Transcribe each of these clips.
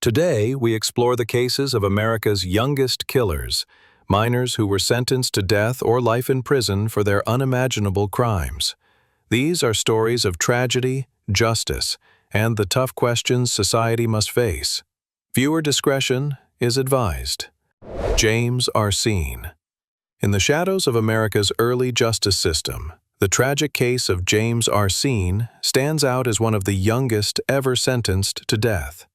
Today, we explore the cases of America's youngest killers, minors who were sentenced to death or life in prison for their unimaginable crimes. These are stories of tragedy, justice, and the tough questions society must face. Viewer discretion is advised. James Arsene. In the shadows of America's early justice system, the tragic case of James Arsene stands out as one of the youngest ever sentenced to death.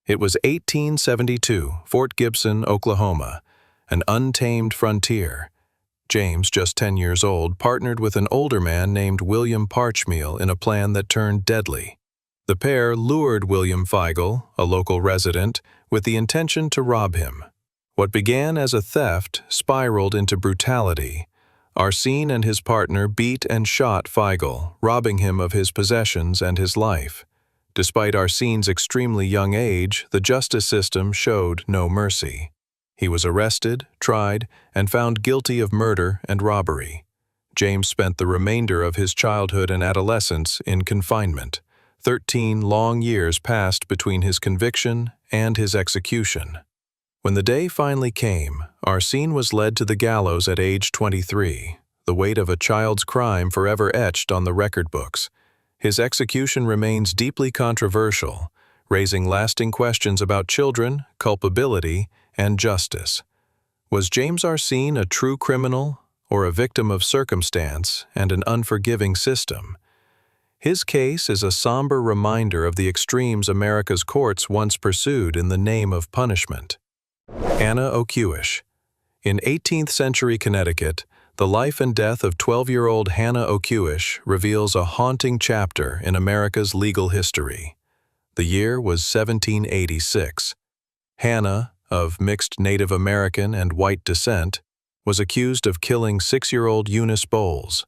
It was 1872, Fort Gibson, Oklahoma, an untamed frontier. James, just 10 years old, partnered with an older man named William Parchmeal in a plan that turned deadly. The pair lured William Feigl, a local resident, with the intention to rob him. What began as a theft spiraled into brutality. Arsene and his partner beat and shot Feigl, robbing him of his possessions and his life. Despite Arsene's extremely young age, the justice system showed no mercy. He was arrested, tried, and found guilty of murder and robbery. James spent the remainder of his childhood and adolescence in confinement. 13 long years passed between his conviction and his execution. When the day finally came, Arsene was led to the gallows at age 23, the weight of a child's crime forever etched on the record books. His execution remains deeply controversial, raising lasting questions about children, culpability, and justice. Was James Arsene a true criminal or a victim of circumstance and an unforgiving system? His case is a somber reminder of the extremes America's courts once pursued in the name of punishment. Hannah Oquewish. In 18th-century Connecticut, the life and death of 12-year-old Hannah Oquewish reveals a haunting chapter in America's legal history. The year was 1786. Hannah, of mixed Native American and white descent, was accused of killing 6-year-old Eunice Bowles.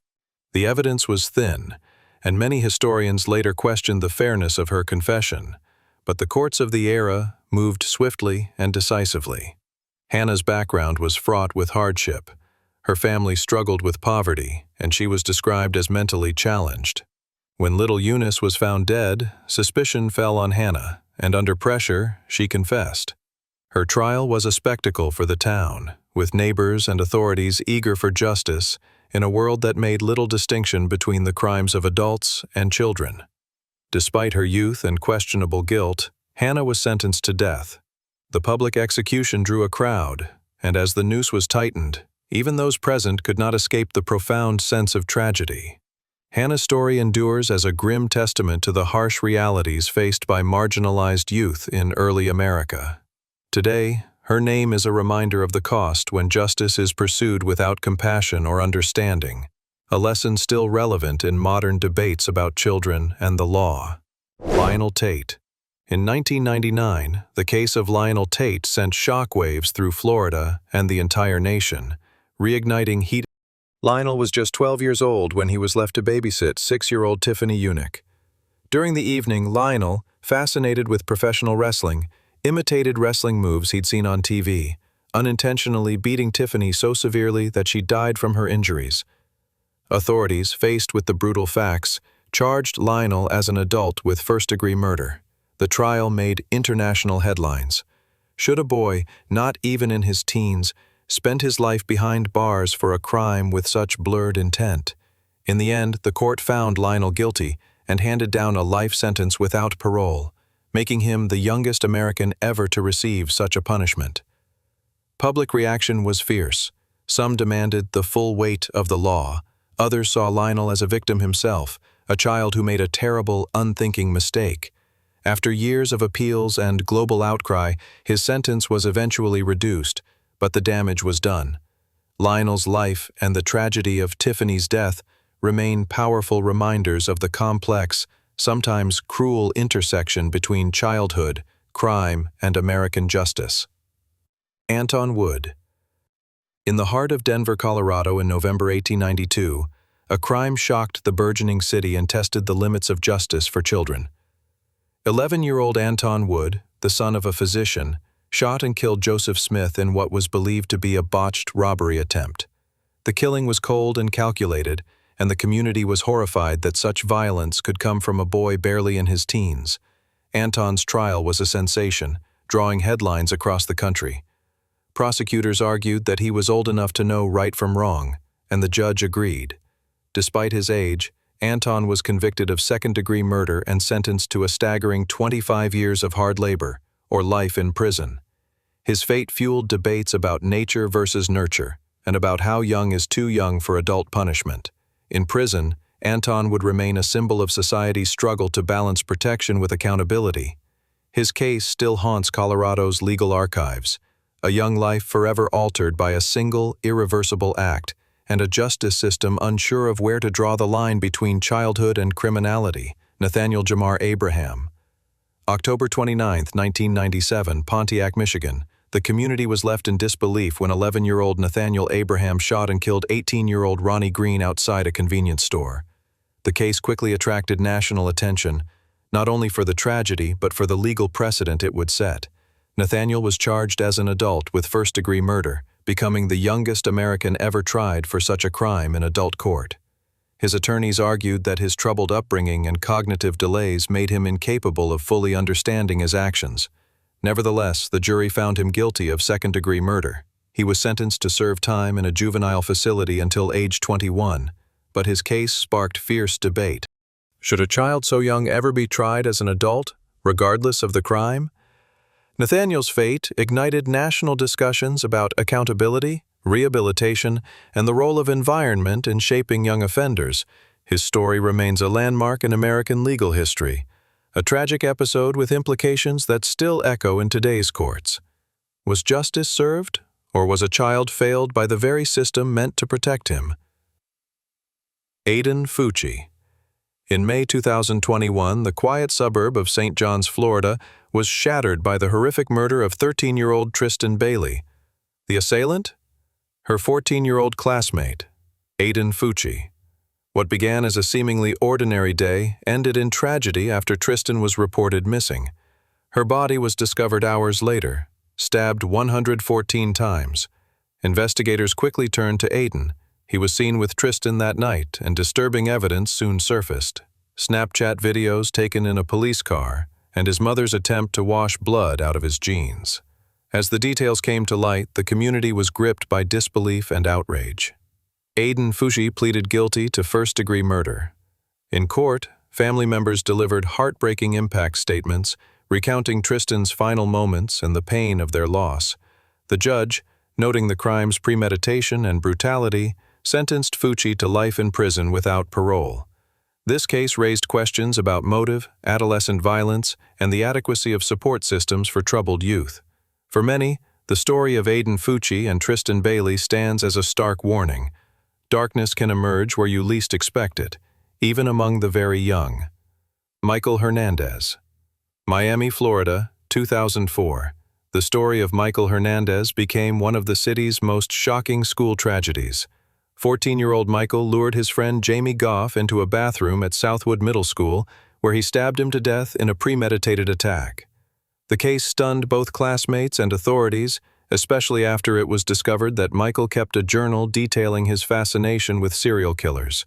The evidence was thin, and many historians later questioned the fairness of her confession, but the courts of the era moved swiftly and decisively. Hannah's background was fraught with hardship. Her family struggled with poverty, and she was described as mentally challenged. When little Eunice was found dead, suspicion fell on Hannah, and under pressure, she confessed. Her trial was a spectacle for the town, with neighbors and authorities eager for justice in a world that made little distinction between the crimes of adults and children. Despite her youth and questionable guilt, Hannah was sentenced to death. The public execution drew a crowd, and as the noose was tightened, even those present could not escape the profound sense of tragedy. Hannah's story endures as a grim testament to the harsh realities faced by marginalized youth in early America. Today, her name is a reminder of the cost when justice is pursued without compassion or understanding, a lesson still relevant in modern debates about children and the law. Lionel Tate. In 1999, the case of Lionel Tate sent shockwaves through Florida and the entire nation, reigniting heat. Lionel was just 12 years old when he was left to babysit 6-year-old Tiffany Eunice. During the evening, Lionel, fascinated with professional wrestling, imitated wrestling moves he'd seen on TV, unintentionally beating Tiffany so severely that she died from her injuries. Authorities, faced with the brutal facts, charged Lionel as an adult with first-degree murder. The trial made international headlines. Should a boy, not even in his teens, spend his life behind bars for a crime with such blurred intent? In the end, the court found Lionel guilty and handed down a life sentence without parole, making him the youngest American ever to receive such a punishment. Public reaction was fierce. Some demanded the full weight of the law. Others saw Lionel as a victim himself, a child who made a terrible, unthinking mistake. After years of appeals and global outcry, his sentence was eventually reduced, but the damage was done. Lionel's life and the tragedy of Tiffany's death remain powerful reminders of the complex, sometimes cruel intersection between childhood, crime, and American justice. Anton Wood. In the heart of Denver, Colorado in November 1892, a crime shocked the burgeoning city and tested the limits of justice for children. 11-year-old Anton Wood, the son of a physician, shot and killed Joseph Smith in what was believed to be a botched robbery attempt. The killing was cold and calculated, and the community was horrified that such violence could come from a boy barely in his teens. Anton's trial was a sensation, drawing headlines across the country. Prosecutors argued that he was old enough to know right from wrong, and the judge agreed. Despite his age, Anton was convicted of second-degree murder and sentenced to a staggering 25 years of hard labor, or life in prison. His fate fueled debates about nature versus nurture, and about how young is too young for adult punishment. In prison, Anton would remain a symbol of society's struggle to balance protection with accountability. His case still haunts Colorado's legal archives, a young life forever altered by a single, irreversible act, and a justice system unsure of where to draw the line between childhood and criminality. Nathaniel Jamar Abraham. October 29, 1997, Pontiac, Michigan. The community was left in disbelief when 11-year-old Nathaniel Abraham shot and killed 18-year-old Ronnie Green outside a convenience store. The case quickly attracted national attention, not only for the tragedy but for the legal precedent it would set. Nathaniel was charged as an adult with first-degree murder, becoming the youngest American ever tried for such a crime in adult court. His attorneys argued that his troubled upbringing and cognitive delays made him incapable of fully understanding his actions. Nevertheless, the jury found him guilty of second-degree murder. He was sentenced to serve time in a juvenile facility until age 21, but his case sparked fierce debate. Should a child so young ever be tried as an adult, regardless of the crime? Nathaniel's fate ignited national discussions about accountability, rehabilitation, and the role of environment in shaping young offenders. His story remains a landmark in American legal history, a tragic episode with implications that still echo in today's courts. Was justice served, or was a child failed by the very system meant to protect him? Aiden Fucci. In May 2021, the quiet suburb of St. John's, Florida, was shattered by the horrific murder of 13-year-old Tristan Bailey. The assailant? Her 14-year-old classmate, Aiden Fucci. What began as a seemingly ordinary day ended in tragedy after Tristan was reported missing. Her body was discovered hours later, stabbed 114 times. Investigators quickly turned to Aiden. He was seen with Tristan that night, and disturbing evidence soon surfaced. Snapchat videos taken in a police car, and his mother's attempt to wash blood out of his jeans. As the details came to light, the community was gripped by disbelief and outrage. Aiden Fucci pleaded guilty to first-degree murder. In court, family members delivered heartbreaking impact statements, recounting Tristan's final moments and the pain of their loss. The judge, noting the crime's premeditation and brutality, sentenced Fucci to life in prison without parole. This case raised questions about motive, adolescent violence, and the adequacy of support systems for troubled youth. For many, the story of Aiden Fucci and Tristan Bailey stands as a stark warning. Darkness can emerge where you least expect it, even among the very young. Michael Hernandez. Miami, Florida, 2004. The story of Michael Hernandez became one of the city's most shocking school tragedies. 14-year-old Michael lured his friend Jamie Goff into a bathroom at Southwood Middle School, where he stabbed him to death in a premeditated attack. The case stunned both classmates and authorities, especially after it was discovered that Michael kept a journal detailing his fascination with serial killers.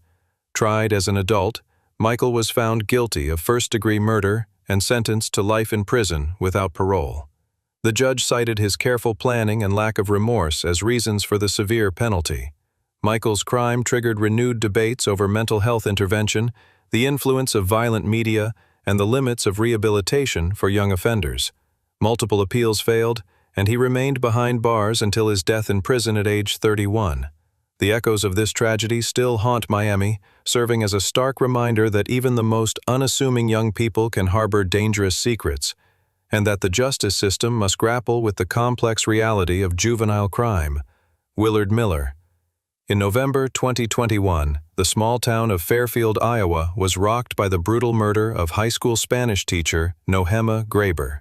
Tried as an adult, Michael was found guilty of first-degree murder and sentenced to life in prison without parole. The judge cited his careful planning and lack of remorse as reasons for the severe penalty. Michael's crime triggered renewed debates over mental health intervention, the influence of violent media, and the limits of rehabilitation for young offenders. Multiple appeals failed, and he remained behind bars until his death in prison at age 31. The echoes of this tragedy still haunt Miami, serving as a stark reminder that even the most unassuming young people can harbor dangerous secrets, and that the justice system must grapple with the complex reality of juvenile crime. Willard Miller. In November 2021, the small town of Fairfield, Iowa, was rocked by the brutal murder of high school Spanish teacher Nohema Graber.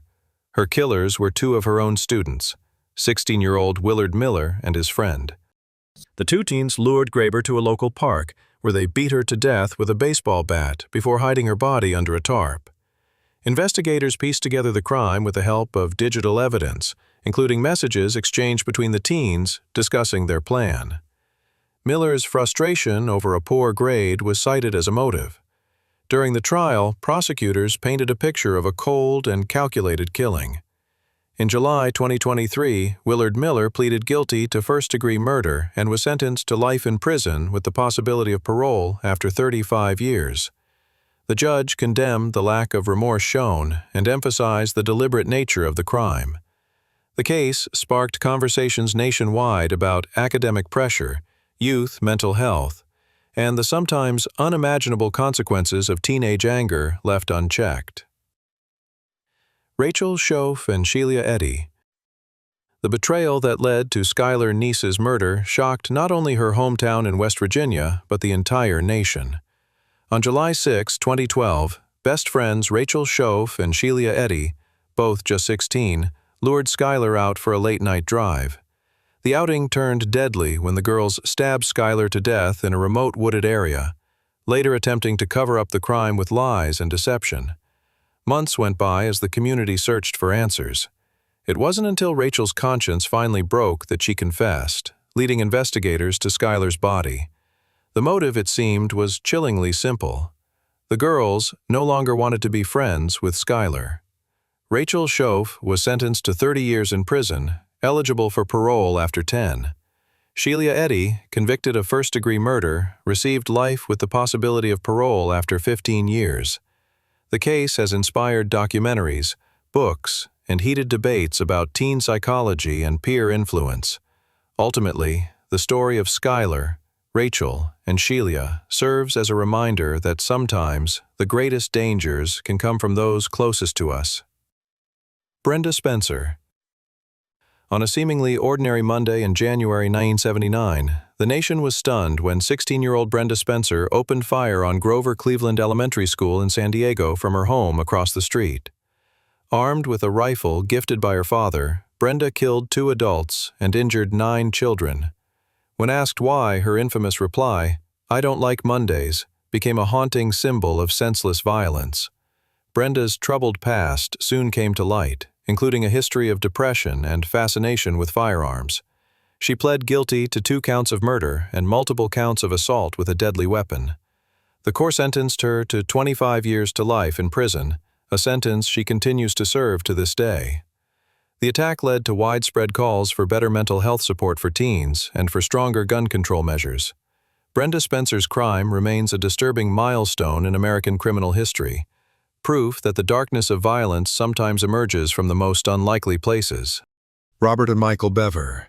Her killers were two of her own students, 16-year-old Willard Miller and his friend. The two teens lured Graber to a local park, where they beat her to death with a baseball bat before hiding her body under a tarp. Investigators pieced together the crime with the help of digital evidence, including messages exchanged between the teens discussing their plan. Miller's frustration over a poor grade was cited as a motive. During the trial, prosecutors painted a picture of a cold and calculated killing. In July 2023, Willard Miller pleaded guilty to first-degree murder and was sentenced to life in prison with the possibility of parole after 35 years. The judge condemned the lack of remorse shown and emphasized the deliberate nature of the crime. The case sparked conversations nationwide about academic pressure, youth mental health, and the sometimes unimaginable consequences of teenage anger left unchecked. Rachel Shoaf and Sheila Eddy. The betrayal that led to Skylar Neese's murder shocked not only her hometown in West Virginia, but the entire nation. On July 6, 2012, best friends Rachel Shoaf and Sheila Eddy, both just 16, lured Skylar out for a late-night drive. The outing turned deadly when the girls stabbed Skylar to death in a remote wooded area, later attempting to cover up the crime with lies and deception. Months went by as the community searched for answers. It wasn't until Rachel's conscience finally broke that she confessed, leading investigators to Skylar's body. The motive, it seemed, was chillingly simple. The girls no longer wanted to be friends with Skylar. Rachel Shoaf was sentenced to 30 years in prison, eligible for parole after 10. Sheila Eddy, convicted of first-degree murder, received life with the possibility of parole after 15 years. The case has inspired documentaries, books, and heated debates about teen psychology and peer influence. Ultimately, the story of Skylar, Rachel, and Sheila serves as a reminder that sometimes the greatest dangers can come from those closest to us. Brenda Spencer. On a seemingly ordinary Monday in January 1979, the nation was stunned when 16-year-old Brenda Spencer opened fire on Grover Cleveland Elementary School in San Diego from her home across the street. Armed with a rifle gifted by her father, Brenda killed 2 adults and injured 9 children. When asked why, her infamous reply, "I don't like Mondays," became a haunting symbol of senseless violence. Brenda's troubled past soon came to light, including a history of depression and fascination with firearms. She pled guilty to 2 counts of murder and multiple counts of assault with a deadly weapon. The court sentenced her to 25 years to life in prison, a sentence she continues to serve to this day. The attack led to widespread calls for better mental health support for teens and for stronger gun control measures. Brenda Spencer's crime remains a disturbing milestone in American criminal history, proof that the darkness of violence sometimes emerges from the most unlikely places. Robert and Michael Bever.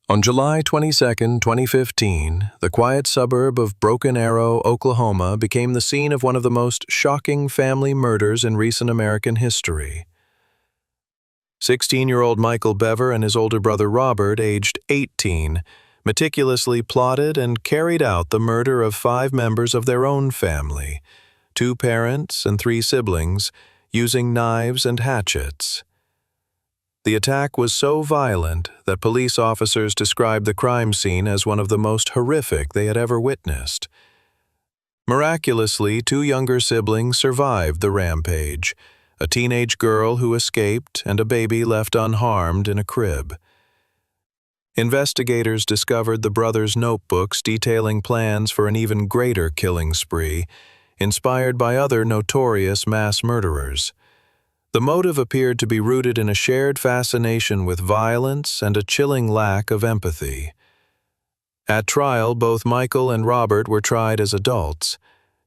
On July 22, 2015, the quiet suburb of Broken Arrow, Oklahoma, became the scene of one of the most shocking family murders in recent American history. 16-year-old Michael Bever and his older brother Robert, aged 18, meticulously plotted and carried out the murder of 5 members of their own family, 2 parents and 3 siblings, using knives and hatchets. The attack was so violent that police officers described the crime scene as one of the most horrific they had ever witnessed. Miraculously, 2 younger siblings survived the rampage, a teenage girl who escaped and a baby left unharmed in a crib. Investigators discovered the brothers' notebooks detailing plans for an even greater killing spree, inspired by other notorious mass murderers. The motive appeared to be rooted in a shared fascination with violence and a chilling lack of empathy. At trial, both Michael and Robert were tried as adults.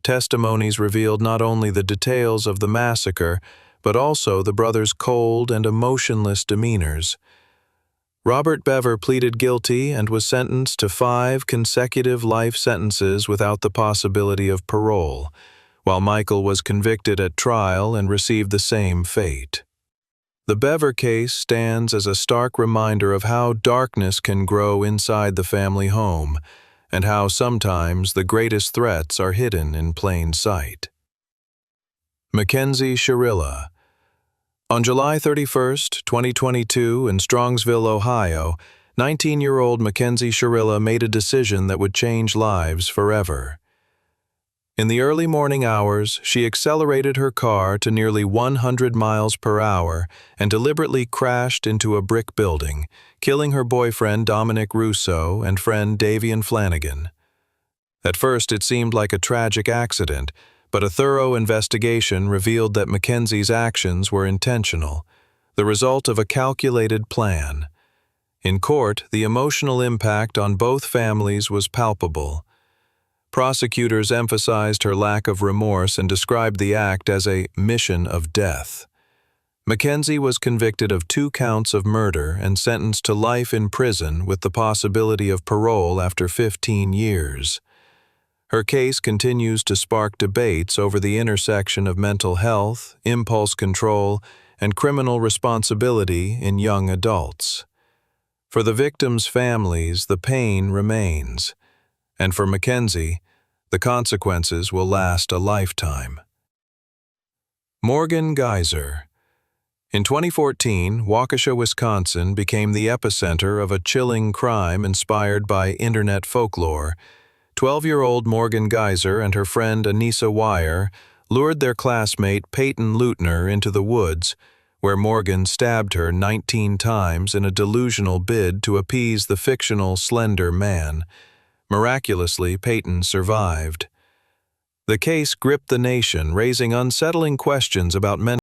Testimonies revealed not only the details of the massacre, but also the brothers' cold and emotionless demeanors. Robert Bever pleaded guilty and was sentenced to 5 consecutive life sentences without the possibility of parole, while Michael was convicted at trial and received the same fate. The Bever case stands as a stark reminder of how darkness can grow inside the family home, and how sometimes the greatest threats are hidden in plain sight. Mackenzie Shirilla. On July 31, 2022, in Strongsville, Ohio, 19-year-old Mackenzie Shirilla made a decision that would change lives forever. In the early morning hours, she accelerated her car to nearly 100 miles per hour and deliberately crashed into a brick building, killing her boyfriend Dominic Russo and friend Davian Flanagan. At first, it seemed like a tragic accident, but a thorough investigation revealed that Mackenzie's actions were intentional, the result of a calculated plan. In court, the emotional impact on both families was palpable. Prosecutors emphasized her lack of remorse and described the act as a mission of death. Mackenzie was convicted of 2 counts of murder and sentenced to life in prison with the possibility of parole after 15 years. Her case continues to spark debates over the intersection of mental health, impulse control, and criminal responsibility in young adults. For the victims' families, the pain remains, and for Mackenzie, the consequences will last a lifetime. Morgan Geyser. In 2014, Waukesha, Wisconsin became the epicenter of a chilling crime inspired by internet folklore. 12-year-old Morgan Geyser and her friend Anissa Weier lured their classmate Peyton Leutner into the woods, where Morgan stabbed her 19 times in a delusional bid to appease the fictional Slender Man. Miraculously, Peyton survived. The case gripped the nation, raising unsettling questions about mental.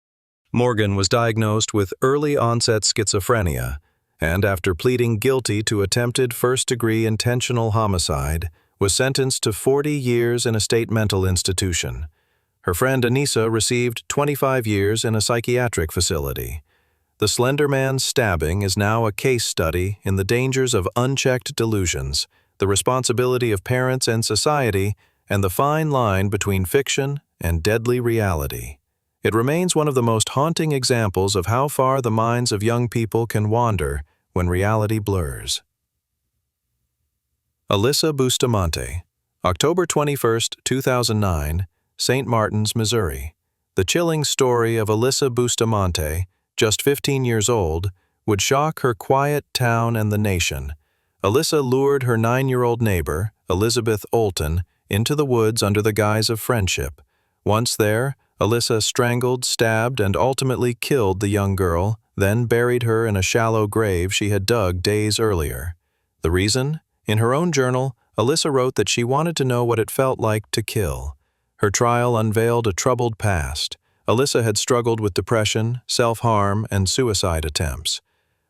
Morgan was diagnosed with early-onset schizophrenia, and after pleading guilty to attempted first-degree intentional homicide, was sentenced to 40 years in a state mental institution. Her friend Anissa received 25 years in a psychiatric facility. The Slender Man's stabbing is now a case study in the dangers of unchecked delusions, the responsibility of parents and society, and the fine line between fiction and deadly reality. It remains one of the most haunting examples of how far the minds of young people can wander when reality blurs. Alyssa Bustamante, October 21, 2009, St. Martins, Missouri. The chilling story of Alyssa Bustamante, just 15 years old, would shock her quiet town and the nation. Alyssa lured her 9-year-old neighbor, Elizabeth Olton, into the woods under the guise of friendship. Once there, Alyssa strangled, stabbed, and ultimately killed the young girl, then buried her in a shallow grave she had dug days earlier. The reason? In her own journal, Alyssa wrote that she wanted to know what it felt like to kill. Her trial unveiled a troubled past. Alyssa had struggled with depression, self-harm, and suicide attempts.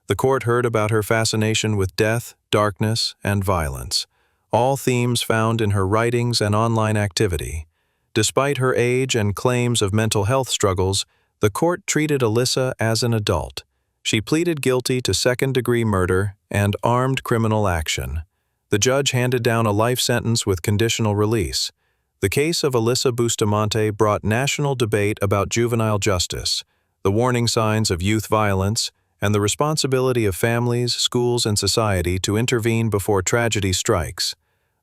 The court heard about her fascination with death, darkness, and violence, all themes found in her writings and online activity. Despite her age and claims of mental health struggles, the court treated Alyssa as an adult. She pleaded guilty to second-degree murder and armed criminal action. The judge handed down a life sentence with conditional release. The case of Alyssa Bustamante brought national debate about juvenile justice, the warning signs of youth violence, and the responsibility of families, schools, and society to intervene before tragedy strikes.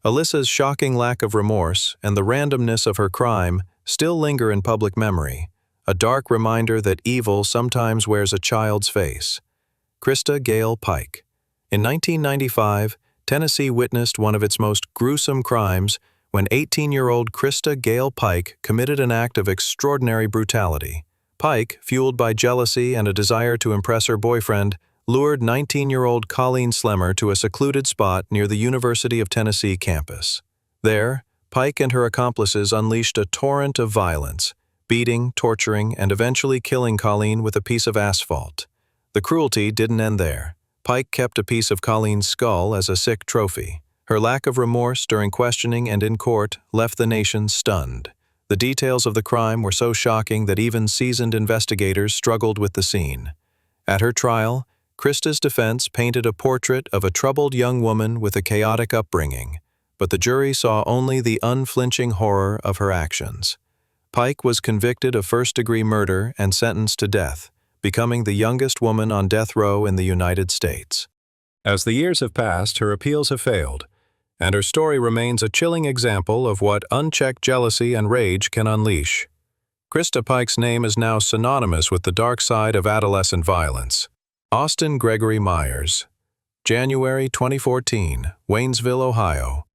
Alyssa's shocking lack of remorse and the randomness of her crime still linger in public memory, a dark reminder that evil sometimes wears a child's face. Krista Gale Pike. In 1995, Tennessee witnessed one of its most gruesome crimes when 18-year-old Krista Gale Pike committed an act of extraordinary brutality. Pike, fueled by jealousy and a desire to impress her boyfriend, lured 19-year-old Colleen Slemmer to a secluded spot near the University of Tennessee campus. There, Pike and her accomplices unleashed a torrent of violence, beating, torturing, and eventually killing Colleen with a piece of asphalt. The cruelty didn't end there. Pike kept a piece of Colleen's skull as a sick trophy. Her lack of remorse during questioning and in court left the nation stunned. The details of the crime were so shocking that even seasoned investigators struggled with the scene. At her trial, Krista's defense painted a portrait of a troubled young woman with a chaotic upbringing, but the jury saw only the unflinching horror of her actions. Pike was convicted of first-degree murder and sentenced to death, becoming the youngest woman on death row in the United States. As the years have passed, her appeals have failed, and her story remains a chilling example of what unchecked jealousy and rage can unleash. Krista Pike's name is now synonymous with the dark side of adolescent violence. Austin Gregory Myers. January 2014, Waynesville, Ohio.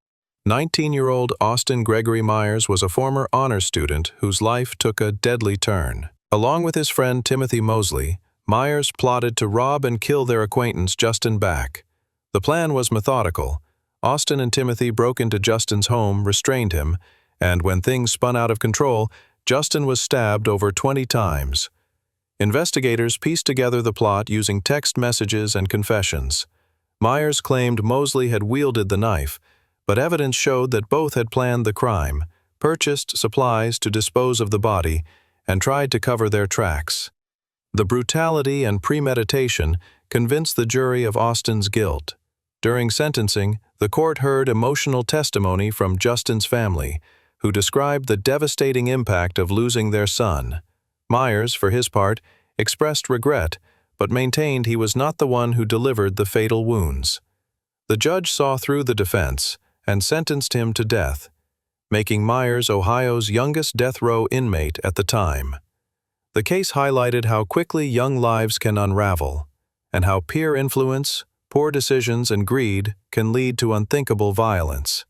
19-year-old Austin Gregory Myers was a former honors student whose life took a deadly turn. Along with his friend Timothy Mosley, Myers plotted to rob and kill their acquaintance Justin Back. The plan was methodical. Austin and Timothy broke into Justin's home, restrained him, and when things spun out of control, Justin was stabbed over 20 times. Investigators pieced together the plot using text messages and confessions. Myers claimed Mosley had wielded the knife, but evidence showed that both had planned the crime, purchased supplies to dispose of the body, and tried to cover their tracks. The brutality and premeditation convinced the jury of Austin's guilt. During sentencing, the court heard emotional testimony from Justin's family, who described the devastating impact of losing their son. Myers, for his part, expressed regret, but maintained he was not the one who delivered the fatal wounds. The judge saw through the defense and sentenced him to death, making Myers Ohio's youngest death row inmate at the time. The case highlighted how quickly young lives can unravel, and how peer influence, poor decisions, and greed can lead to unthinkable violence.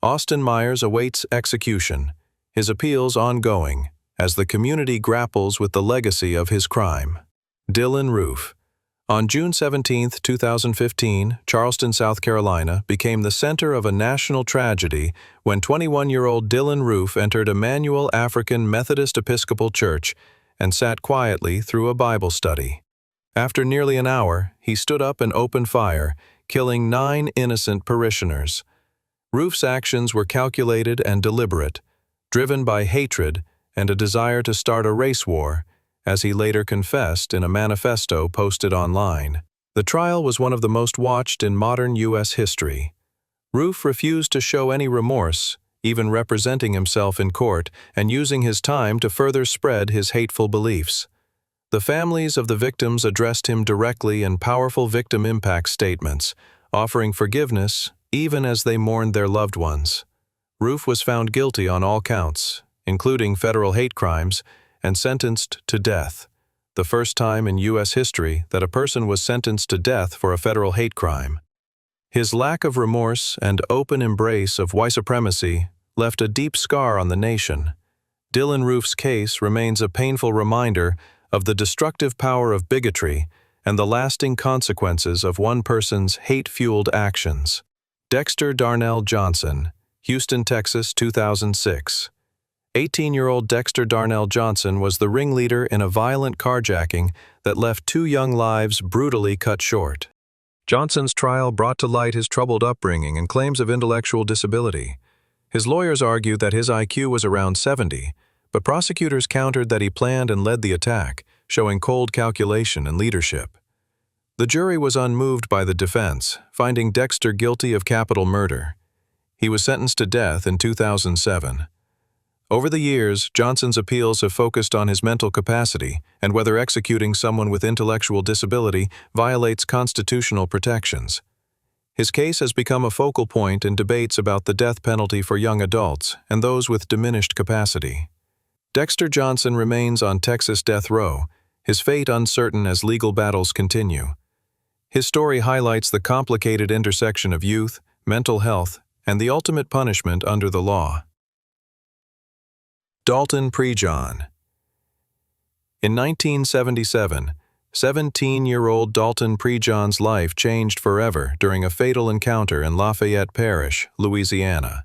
Austin Myers awaits execution, his appeals ongoing, as the community grapples with the legacy of his crime. Dylann Roof. On June 17, 2015, Charleston, South Carolina, became the center of a national tragedy when 21-year-old Dylann Roof entered Emmanuel African Methodist Episcopal Church and sat quietly through a Bible study. After nearly an hour, he stood up and opened fire, killing 9 innocent parishioners. Roof's actions were calculated and deliberate, driven by hatred and a desire to start a race war, as he later confessed in a manifesto posted online. The trial was one of the most watched in modern U.S. history. Roof refused to show any remorse, even representing himself in court and using his time to further spread his hateful beliefs. The families of the victims addressed him directly in powerful victim impact statements, offering forgiveness even as they mourned their loved ones. Roof was found guilty on all counts, including federal hate crimes, and sentenced to death, the first time in U.S. history that a person was sentenced to death for a federal hate crime. His lack of remorse and open embrace of white supremacy left a deep scar on the nation. Dylann Roof's case remains a painful reminder of the destructive power of bigotry and the lasting consequences of one person's hate-fueled actions. Dexter Darnell Johnson, Houston, Texas, 2006. 18-year-old Dexter Darnell Johnson was the ringleader in a violent carjacking that left 2 young lives brutally cut short. Johnson's trial brought to light his troubled upbringing and claims of intellectual disability. His lawyers argued that his IQ was around 70, but prosecutors countered that he planned and led the attack, showing cold calculation and leadership. The jury was unmoved by the defense, finding Dexter guilty of capital murder. He was sentenced to death in 2007. Over the years, Johnson's appeals have focused on his mental capacity and whether executing someone with intellectual disability violates constitutional protections. His case has become a focal point in debates about the death penalty for young adults and those with diminished capacity. Dexter Johnson remains on Texas death row, his fate uncertain as legal battles continue. His story highlights the complicated intersection of youth, mental health, and the ultimate punishment under the law. Dalton Prejean. In 1977, 17-year-old Dalton Prejean's life changed forever during a fatal encounter in Lafayette Parish, Louisiana.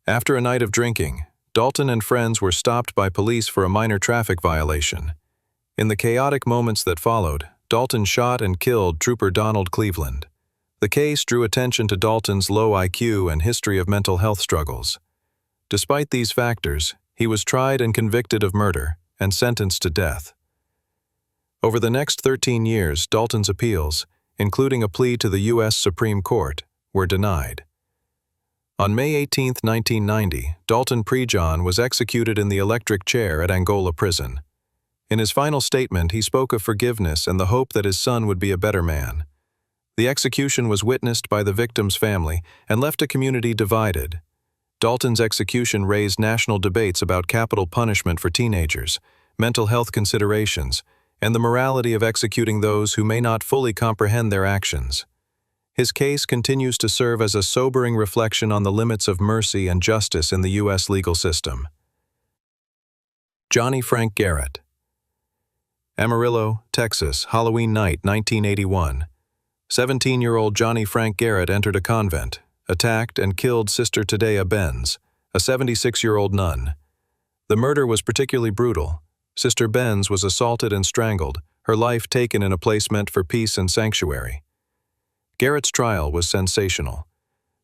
After a night of drinking, Dalton and friends were stopped by police for a minor traffic violation. In the chaotic moments that followed, Dalton shot and killed Trooper Donald Cleveland. The case drew attention to Dalton's low IQ and history of mental health struggles. Despite these factors, he was tried and convicted of murder and sentenced to death. Over the next 13 years, Dalton's appeals, including a plea to the U.S. Supreme Court, were denied. On May 18, 1990, Dalton Prejean was executed in the electric chair at Angola Prison. In his final statement, he spoke of forgiveness and the hope that his son would be a better man. The execution was witnessed by the victim's family and left a community divided. Dalton's execution raised national debates about capital punishment for teenagers, mental health considerations, and the morality of executing those who may not fully comprehend their actions. His case continues to serve as a sobering reflection on the limits of mercy and justice in the U.S. legal system. Johnny Frank Garrett. Amarillo, Texas, Halloween night, 1981. 17-year-old Johnny Frank Garrett entered a convent, attacked and killed Sister Tadea Benz, a 76-year-old nun. The murder was particularly brutal. Sister Benz was assaulted and strangled, her life taken in a place meant for peace and sanctuary. Garrett's trial was sensational.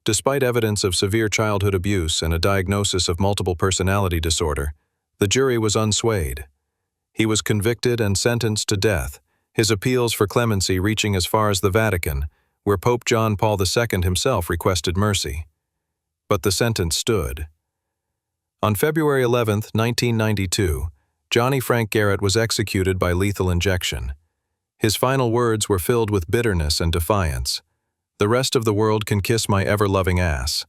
Despite evidence of severe childhood abuse and a diagnosis of multiple personality disorder, the jury was unswayed. He was convicted and sentenced to death, his appeals for clemency reaching as far as the Vatican, where Pope John Paul II himself requested mercy. But the sentence stood. On February 11, 1992, Johnny Frank Garrett was executed by lethal injection. His final words were filled with bitterness and defiance. "The rest of the world can kiss my ever-loving ass."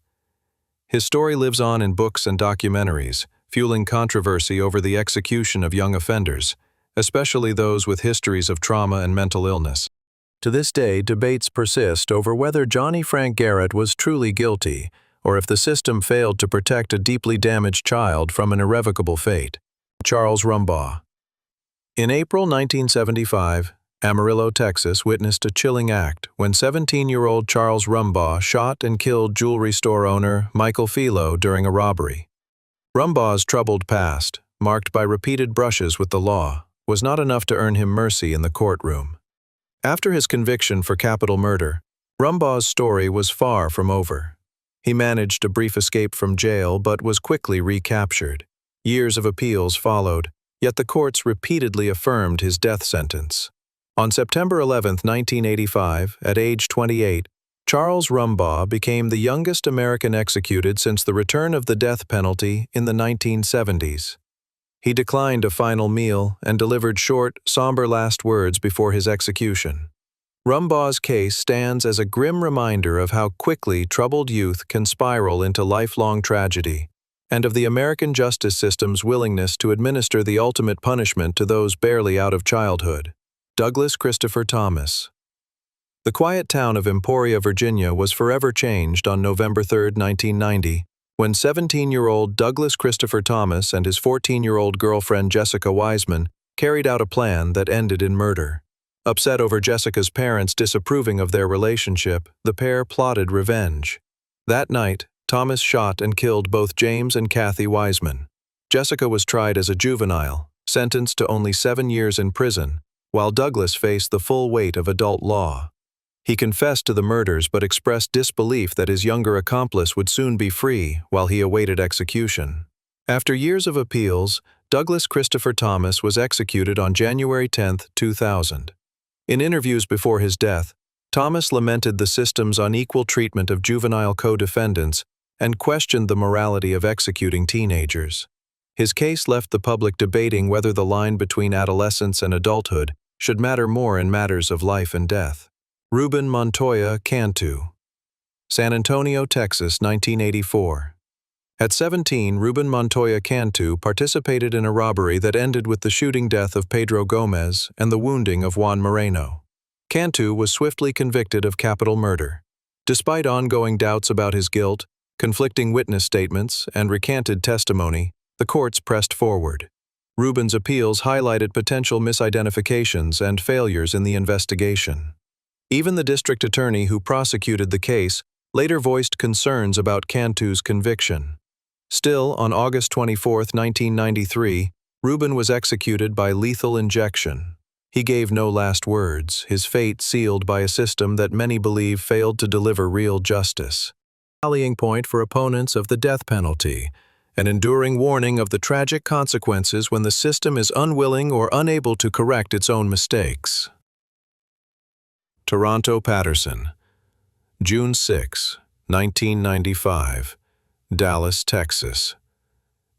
His story lives on in books and documentaries, fueling controversy over the execution of young offenders, especially those with histories of trauma and mental illness. To this day, debates persist over whether Johnny Frank Garrett was truly guilty, or if the system failed to protect a deeply damaged child from an irrevocable fate. Charles Rumbaugh. In April 1975, Amarillo, Texas witnessed a chilling act when 17-year-old Charles Rumbaugh shot and killed jewelry store owner Michael Filo during a robbery. Rumbaugh's troubled past, marked by repeated brushes with the law, was not enough to earn him mercy in the courtroom. After his conviction for capital murder, Rumbaugh's story was far from over. He managed a brief escape from jail but was quickly recaptured. Years of appeals followed, yet the courts repeatedly affirmed his death sentence. On September 11, 1985, at age 28, Charles Rumbaugh became the youngest American executed since the return of the death penalty in the 1970s. He declined a final meal and delivered short, somber last words before his execution. Rumbaugh's case stands as a grim reminder of how quickly troubled youth can spiral into lifelong tragedy, and of the American justice system's willingness to administer the ultimate punishment to those barely out of childhood. Douglas Christopher Thomas. The quiet town of Emporia, Virginia was forever changed on November 3, 1990, when 17-year-old Douglas Christopher Thomas and his 14-year-old girlfriend Jessica Wiseman carried out a plan that ended in murder. Upset over Jessica's parents disapproving of their relationship, the pair plotted revenge. That night, Thomas shot and killed both James and Kathy Wiseman. Jessica was tried as a juvenile, sentenced to only 7 years in prison, while Douglas faced the full weight of adult law. He confessed to the murders but expressed disbelief that his younger accomplice would soon be free while he awaited execution. After years of appeals, Douglas Christopher Thomas was executed on January 10, 2000. In interviews before his death, Thomas lamented the system's unequal treatment of juvenile co-defendants and questioned the morality of executing teenagers. His case left the public debating whether the line between adolescence and adulthood should matter more in matters of life and death. Ruben Montoya Cantu. San Antonio, Texas, 1984. At 17, Ruben Montoya Cantu participated in a robbery that ended with the shooting death of Pedro Gomez and the wounding of Juan Moreno. Cantu was swiftly convicted of capital murder. Despite ongoing doubts about his guilt, conflicting witness statements, and recanted testimony, the courts pressed forward. Ruben's appeals highlighted potential misidentifications and failures in the investigation. Even the district attorney who prosecuted the case later voiced concerns about Cantu's conviction. Still, on August 24, 1993, Ruben was executed by lethal injection. He gave no last words, his fate sealed by a system that many believe failed to deliver real justice. Rallying point for opponents of the death penalty, an enduring warning of the tragic consequences when the system is unwilling or unable to correct its own mistakes. Toronto Patterson. June 6, 1995. Dallas, Texas.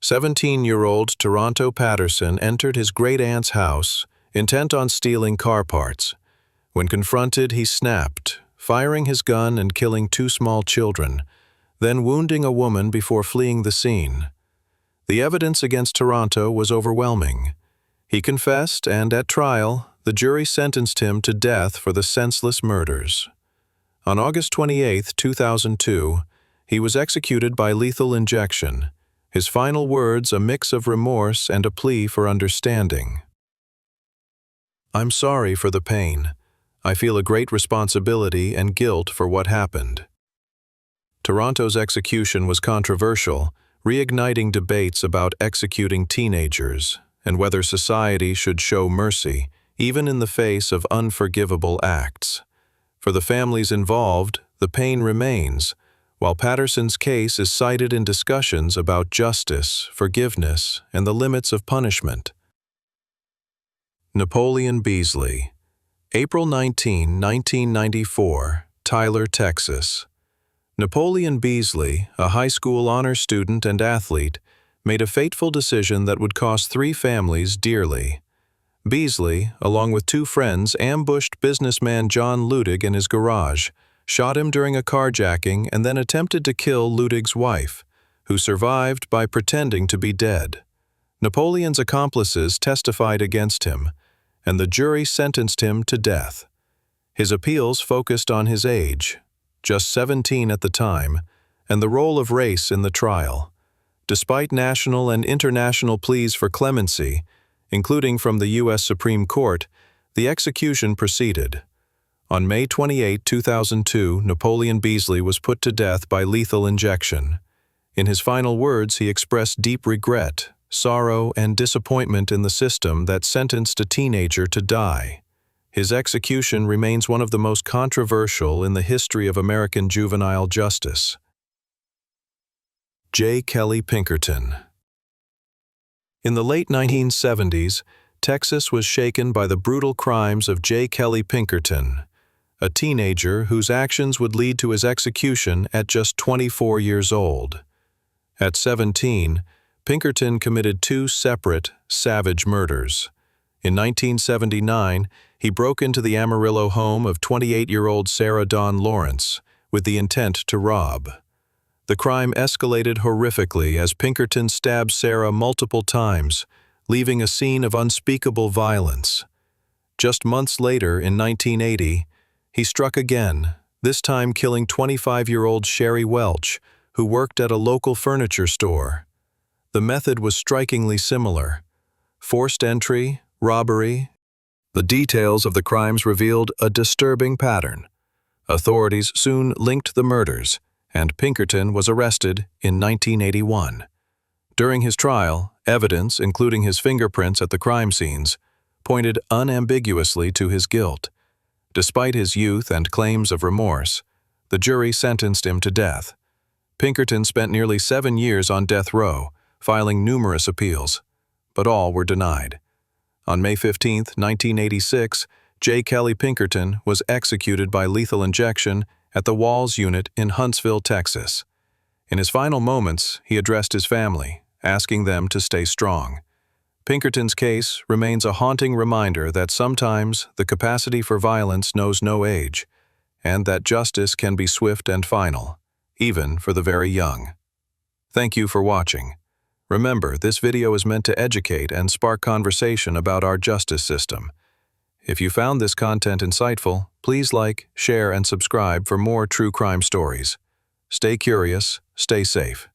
17-year-old Toronto Patterson entered his great-aunt's house, intent on stealing car parts. When confronted, he snapped, firing his gun and killing 2 small children, then wounding a woman before fleeing the scene. The evidence against Toronto was overwhelming. He confessed, and at trial, the jury sentenced him to death for the senseless murders. On August 28, 2002, he was executed by lethal injection, his final words a mix of remorse and a plea for understanding. "I'm sorry for the pain. I feel a great responsibility and guilt for what happened." Toronto's execution was controversial, reigniting debates about executing teenagers and whether society should show mercy, even in the face of unforgivable acts. For the families involved, the pain remains, while Patterson's case is cited in discussions about justice, forgiveness, and the limits of punishment. Napoleon Beasley, April 19, 1994, Tyler, Texas. Napoleon Beasley, a high school honor student and athlete, made a fateful decision that would cost 3 families dearly. Beasley, along with 2 friends, ambushed businessman John Ludig in his garage, shot him during a carjacking, and then attempted to kill Ludig's wife, who survived by pretending to be dead. Napoleon's accomplices testified against him, and the jury sentenced him to death. His appeals focused on his age, just 17 at the time, and the role of race in the trial. Despite national and international pleas for clemency, including from the U.S. Supreme Court, the execution proceeded. On May 28, 2002, Napoleon Beasley was put to death by lethal injection. In his final words, he expressed deep regret, sorrow, and disappointment in the system that sentenced a teenager to die. His execution remains one of the most controversial in the history of American juvenile justice. J. Kelly Pinkerton. In the late 1970s, Texas was shaken by the brutal crimes of J. Kelly Pinkerton, a teenager whose actions would lead to his execution at just 24 years old. At 17, Pinkerton committed 2 separate, savage murders. In 1979, he broke into the Amarillo home of 28-year-old Sarah Dawn Lawrence with the intent to rob. The crime escalated horrifically as Pinkerton stabbed Sarah multiple times, leaving a scene of unspeakable violence. Just months later, in 1980, he struck again, this time killing 25-year-old Sherry Welch, who worked at a local furniture store. The method was strikingly similar. Forced entry, robbery. The details of the crimes revealed a disturbing pattern. Authorities soon linked the murders, and Pinkerton was arrested in 1981. During his trial, evidence, including his fingerprints at the crime scenes, pointed unambiguously to his guilt. Despite his youth and claims of remorse, the jury sentenced him to death. Pinkerton spent nearly 7 years on death row, filing numerous appeals, but all were denied. On May 15, 1986, J. Kelly Pinkerton was executed by lethal injection at the Walls Unit in Huntsville, Texas. In his final moments, he addressed his family, asking them to stay strong. Pinkerton's case remains a haunting reminder that sometimes the capacity for violence knows no age, and that justice can be swift and final, even for the very young. Thank you for watching. Remember, this video is meant to educate and spark conversation about our justice system. If you found this content insightful, please like, share, and subscribe for more true crime stories. Stay curious, stay safe.